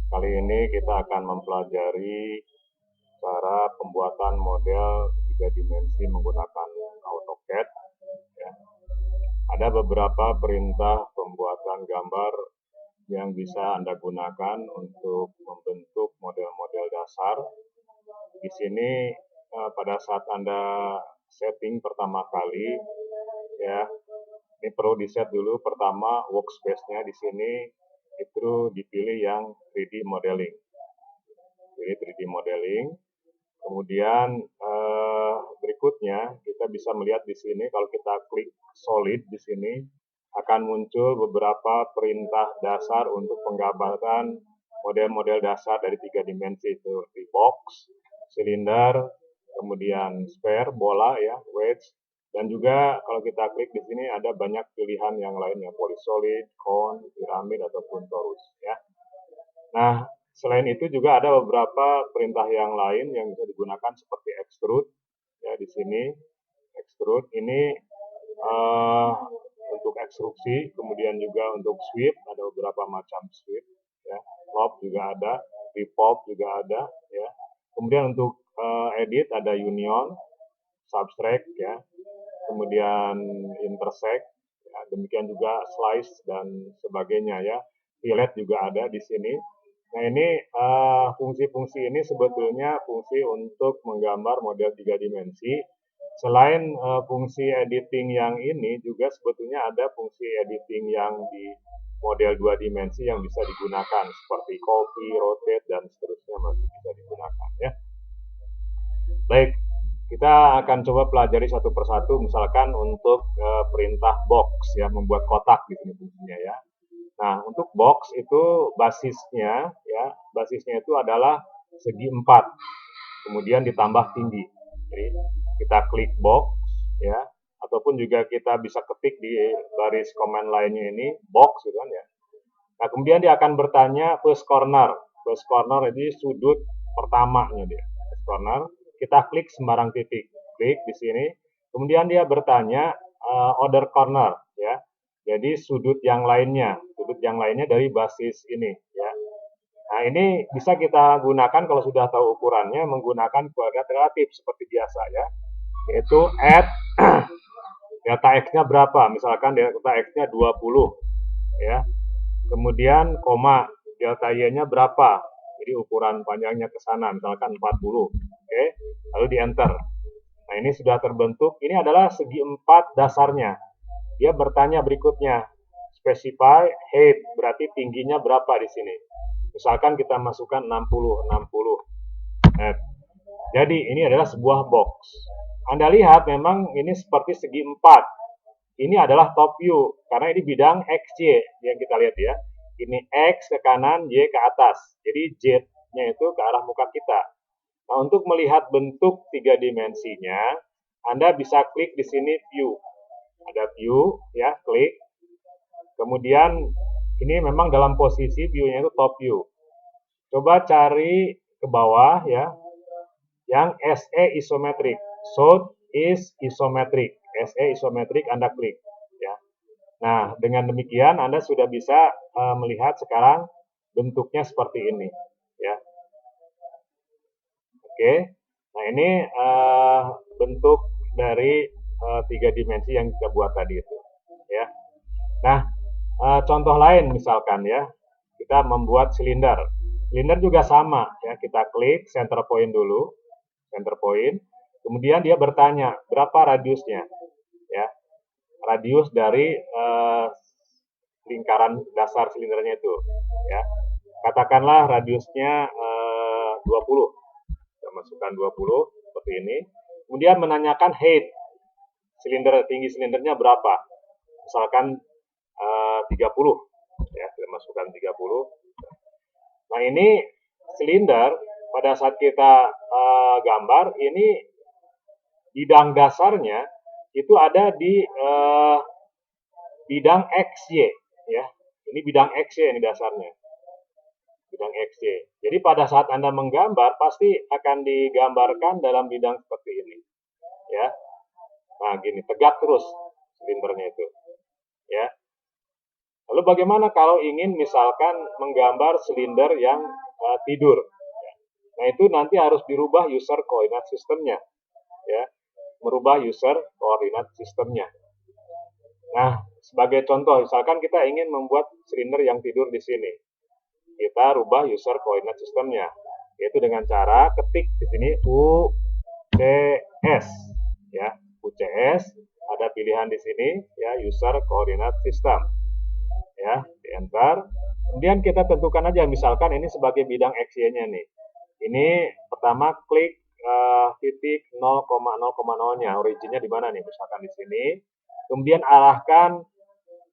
Kali ini kita akan mempelajari cara pembuatan model 3 dimensi menggunakan AutoCAD. Ya. Ada beberapa perintah pembuatan gambar yang bisa Anda gunakan untuk membentuk model-model dasar. Di sini pada saat Anda setting pertama kali, ya, ini perlu di-set dulu pertama workspace-nya di sini itu dipilih yang 3D modeling. Pilih 3D modeling. Kemudian berikutnya kita bisa melihat di sini kalau kita klik solid di sini akan muncul beberapa perintah dasar untuk penggambaran model-model dasar dari 3 dimensi seperti box, silinder, kemudian sphere, bola ya, wedge, dan juga kalau kita klik di sini ada banyak pilihan yang lainnya, polysolid, cone, piramid ataupun torus ya. Nah, selain itu juga ada beberapa perintah yang lain yang bisa digunakan seperti extrude ya di sini. Extrude ini untuk ekstruksi, kemudian juga untuk sweep ada beberapa macam sweep ya. Lop juga ada, repop juga ada ya. Kemudian untuk edit ada union, subtract ya. Kemudian intersect ya, demikian juga slice dan sebagainya ya. Fillet juga ada di sini. Nah ini fungsi-fungsi ini sebetulnya fungsi untuk menggambar model 3 dimensi. Selain fungsi editing yang ini juga sebetulnya ada fungsi editing yang di model 2 dimensi yang bisa digunakan seperti copy, rotate dan seterusnya masih bisa digunakan ya. Baik, kita akan coba pelajari satu persatu misalkan untuk perintah box ya, membuat kotak di sini fungsinya ya. Nah, untuk box itu basisnya itu adalah segi 4, kemudian ditambah tinggi. Jadi kita klik box ya, ataupun juga kita bisa ketik di baris command lainnya ini box gitu kan ya. Nah, kemudian dia akan bertanya first corner. First corner ini sudut pertamanya dia. First corner, kita klik sembarang titik. Klik di sini. Kemudian dia bertanya other corner ya. Jadi sudut yang lainnya dari basis ini ya. Nah, ini bisa kita gunakan kalau sudah tahu ukurannya menggunakan kuadrat relatif seperti biasa ya. Yaitu add delta X-nya berapa? Misalkan delta X-nya 20 ya. Kemudian koma, delta Y-nya berapa? Jadi ukuran panjangnya ke sana misalkan 40. Oke. Lalu di enter. Nah, ini sudah terbentuk. Ini adalah segi 4 dasarnya. Dia bertanya berikutnya, specify height, berarti tingginya berapa di sini. Misalkan kita masukkan 60. Nah, jadi ini adalah sebuah box. Anda lihat memang ini seperti segi 4. Ini adalah top view karena ini bidang XY yang kita lihat ya. Ini X ke kanan, Y ke atas. Jadi Z-nya itu ke arah muka kita. Nah, untuk melihat bentuk 3 dimensinya, Anda bisa klik di sini view. Ada view ya, klik. Kemudian ini memang dalam posisi view-nya itu top view. Coba cari ke bawah ya. Yang SE isometric. South is isometric. SE isometric Anda klik ya. Nah, dengan demikian Anda sudah bisa melihat sekarang bentuknya seperti ini ya. Oke. Nah, ini bentuk dari 3 dimensi yang kita buat tadi itu ya. Nah, contoh lain misalkan ya, kita membuat silinder. Silinder juga sama ya, kita klik center point dulu, center point. Kemudian dia bertanya berapa radiusnya ya. Radius dari lingkaran dasar silindernya itu ya. Katakanlah radiusnya 20. Kita masukkan 20 seperti ini. Kemudian menanyakan height. Tinggi silindernya berapa? Misalkan 30 ya, kita masukkan 30. Nah, ini silinder pada saat kita gambar ini bidang dasarnya itu ada di bidang XY ya. Ini bidang XY ini dasarnya. Bidang XY. Jadi pada saat Anda menggambar pasti akan digambarkan dalam bidang seperti ini. Ya. Nah, gini, tegak terus silindernya itu. Ya. Lalu Lalu bagaimana kalau ingin misalkan menggambar silinder yang tidur? Nah, itu nanti harus dirubah user coordinate sistemnya, ya, merubah user coordinate sistemnya. Nah, sebagai contoh, misalkan kita ingin membuat silinder yang tidur di sini, kita rubah user coordinate sistemnya, yaitu dengan cara ketik di sini UCS, ya, UCS, ada pilihan di sini, ya, user coordinate system, ya, di enter. Kemudian kita tentukan aja, misalkan ini sebagai bidang XY-nya nih. Ini pertama klik titik 0,0,0-nya, originnya di mana nih? Misalkan di sini. Kemudian arahkan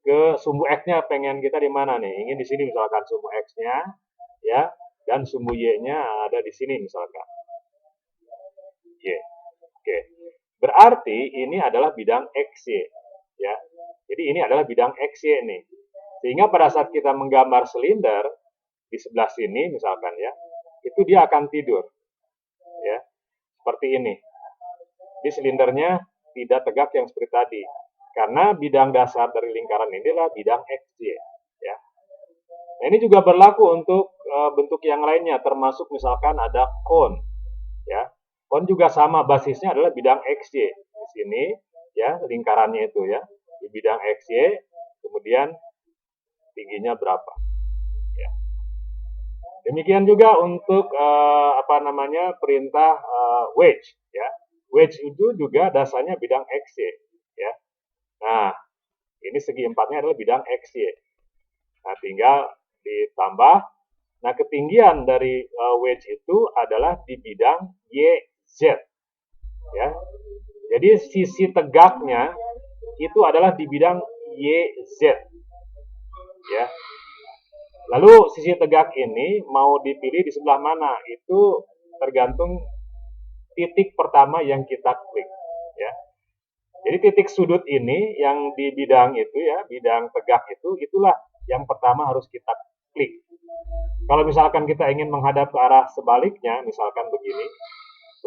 ke sumbu X-nya, pengen kita di mana nih? Ingin di sini misalkan sumbu X-nya, ya, dan sumbu Y-nya ada di sini misalkan. Y. Oke. Berarti ini adalah bidang XY, ya. Jadi ini adalah bidang XY nih. Sehingga pada saat kita menggambar silinder di sebelah sini misalkan ya, itu dia akan tidur, ya, seperti ini. Di silindernya tidak tegak yang seperti tadi, karena bidang dasar dari lingkaran ini adalah bidang XY, ya. Nah, ini juga berlaku untuk bentuk yang lainnya, termasuk misalkan ada cone, ya. Cone juga sama, basisnya adalah bidang XY. Di sini, ya, lingkarannya itu ya, di bidang XY, kemudian tingginya berapa. Demikian juga untuk perintah wedge, ya. Wedge itu juga dasarnya bidang XY, ya. Nah, ini segi empatnya adalah bidang XY. Nah, tinggal ditambah. Nah, ketinggian dari wedge itu adalah di bidang YZ, ya. Jadi sisi tegaknya itu adalah di bidang YZ, ya. Lalu sisi tegak ini mau dipilih di sebelah mana? Itu tergantung titik pertama yang kita klik, ya. Jadi titik sudut ini yang di bidang itu ya, bidang tegak itu, itulah yang pertama harus kita klik. Kalau misalkan kita ingin menghadap ke arah sebaliknya, misalkan begini,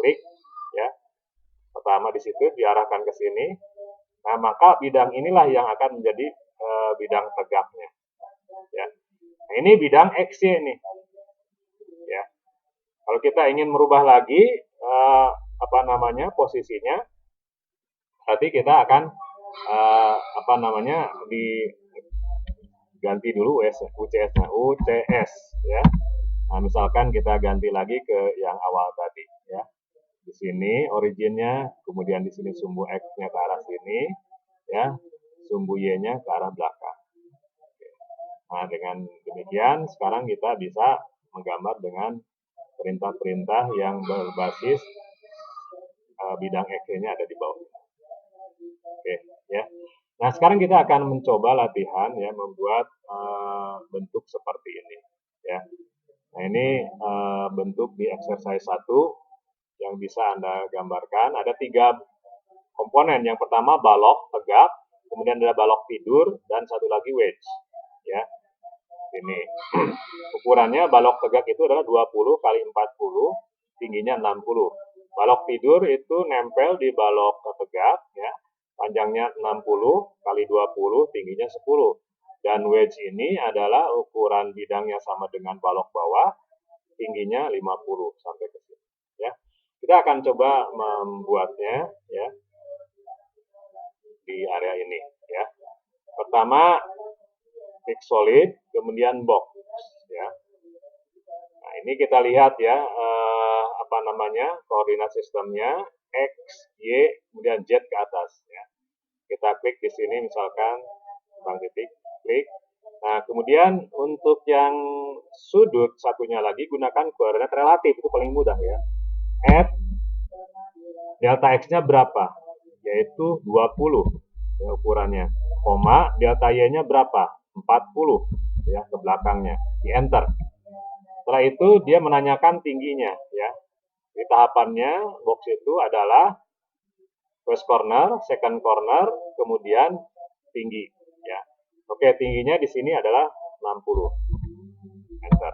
klik, ya. Pertama di situ diarahkan ke sini. Nah, maka bidang inilah yang akan menjadi bidang tegaknya, ya. Nah, ini bidang XY nih, ya. Kalau kita ingin merubah lagi posisinya, berarti kita akan diganti dulu UCS-nya, UCS, ya. Nah, misalkan kita ganti lagi ke yang awal tadi, ya. Di sini originnya, kemudian di sini sumbu X-nya ke arah sini, ya, sumbu Y-nya ke arah belakang. Nah, dengan demikian sekarang kita bisa menggambar dengan perintah-perintah yang berbasis bidang XY-nya ada di bawah. Oke, ya. Nah, sekarang kita akan mencoba latihan ya membuat bentuk seperti ini, ya. Nah, ini bentuk di exercise 1 yang bisa Anda gambarkan. Ada 3 komponen. Yang pertama balok tegak, kemudian ada balok tidur, dan satu lagi wedge, ya. Ini ukurannya balok tegak itu adalah 20 kali 40, tingginya 60. Balok tidur itu nempel di balok tegak, ya, panjangnya 60 kali 20, tingginya 10. Dan wedge ini adalah ukuran bidangnya sama dengan balok bawah, tingginya 50 sampai ke sini, ya. Kita akan coba membuatnya, ya, di area ini, ya. Pertama klik solid, kemudian box, ya. Nah, ini kita lihat ya koordinat sistemnya X, Y, kemudian Z ke atas, ya. Kita klik di sini misalkan titik, klik. Nah, kemudian untuk yang sudut satunya lagi gunakan koordinat relatif, itu paling mudah ya. Add delta X-nya berapa? Yaitu 20 ya ukurannya. Koma delta Y-nya berapa? 40 ya ke belakangnya, di enter. Setelah itu dia menanyakan tingginya, ya. Di tahapannya box itu adalah first corner, second corner, kemudian tinggi, ya. Oke, tingginya di sini adalah 60. Enter.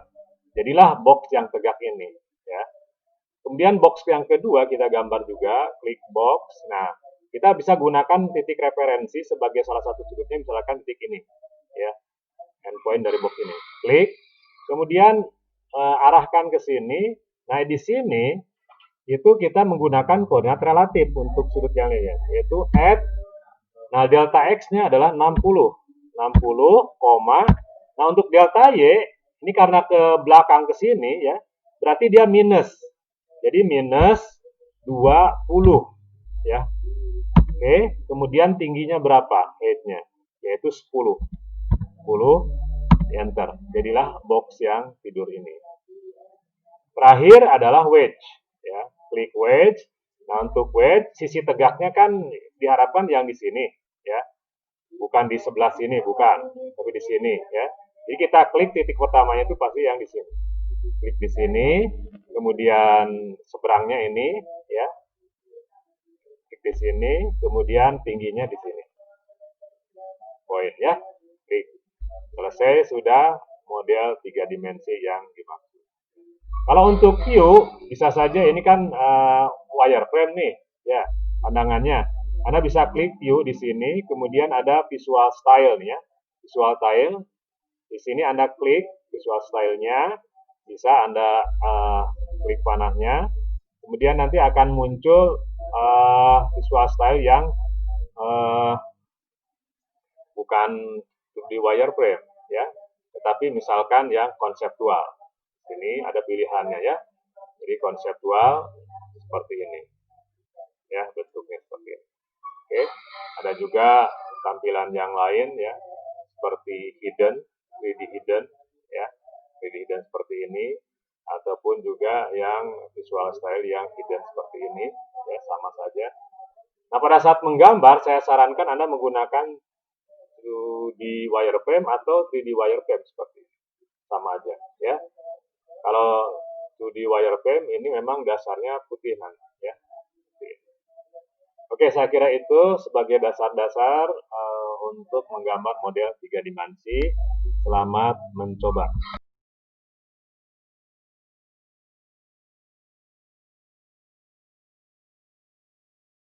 Jadilah box yang tegak ini, ya. Kemudian box yang kedua kita gambar juga, klik box. Nah, kita bisa gunakan titik referensi sebagai salah satu sudutnya, misalkan titik ini, ya. poin dari box ini. Klik, kemudian arahkan ke sini. Nah, di sini itu kita menggunakan koordinat relatif untuk sudut yang lainnya, yaitu at. Nah, delta x-nya adalah 60. 60, nah untuk delta y, ini karena ke belakang ke sini ya, berarti dia minus. Jadi minus 20 ya. Oke, kemudian tingginya berapa? Height-nya, yaitu 10. 10, enter. Jadilah box yang tidur ini. Terakhir adalah wedge ya. Klik wedge. Nah, untuk wedge sisi tegaknya kan diharapkan yang di sini ya. Bukan di sebelah sini, bukan, tapi di sini ya. Jadi kita klik titik pertamanya itu pasti yang di sini. Klik di sini, kemudian seberangnya ini ya. Klik di sini, kemudian tingginya di sini. Poin ya. Klik. Selesai, sudah model 3 dimensi yang dimaksud. Kalau untuk view, bisa saja ini kan wireframe nih, ya, pandangannya. Anda bisa klik view di sini, kemudian ada visual style nih ya, visual style. Di sini Anda klik visual style-nya, bisa Anda klik panahnya, kemudian nanti akan muncul visual style yang bukan di wireframe, ya, tetapi misalkan yang konseptual. Ini ada pilihannya ya. Jadi konseptual seperti ini. Ya, bentuknya seperti ini. Oke, ada juga tampilan yang lain ya, seperti hidden, 3D hidden ya. 3D hidden seperti ini, ataupun juga yang visual style yang hidden seperti ini ya, sama saja. Nah, pada saat menggambar saya sarankan Anda menggunakan 2D wireframe atau 3D wireframe seperti ini. Sama aja ya. Kalau 2D wireframe ini memang dasarnya putihan ya. Oke, saya kira itu sebagai dasar-dasar untuk menggambar model 3 dimensi. Selamat mencoba.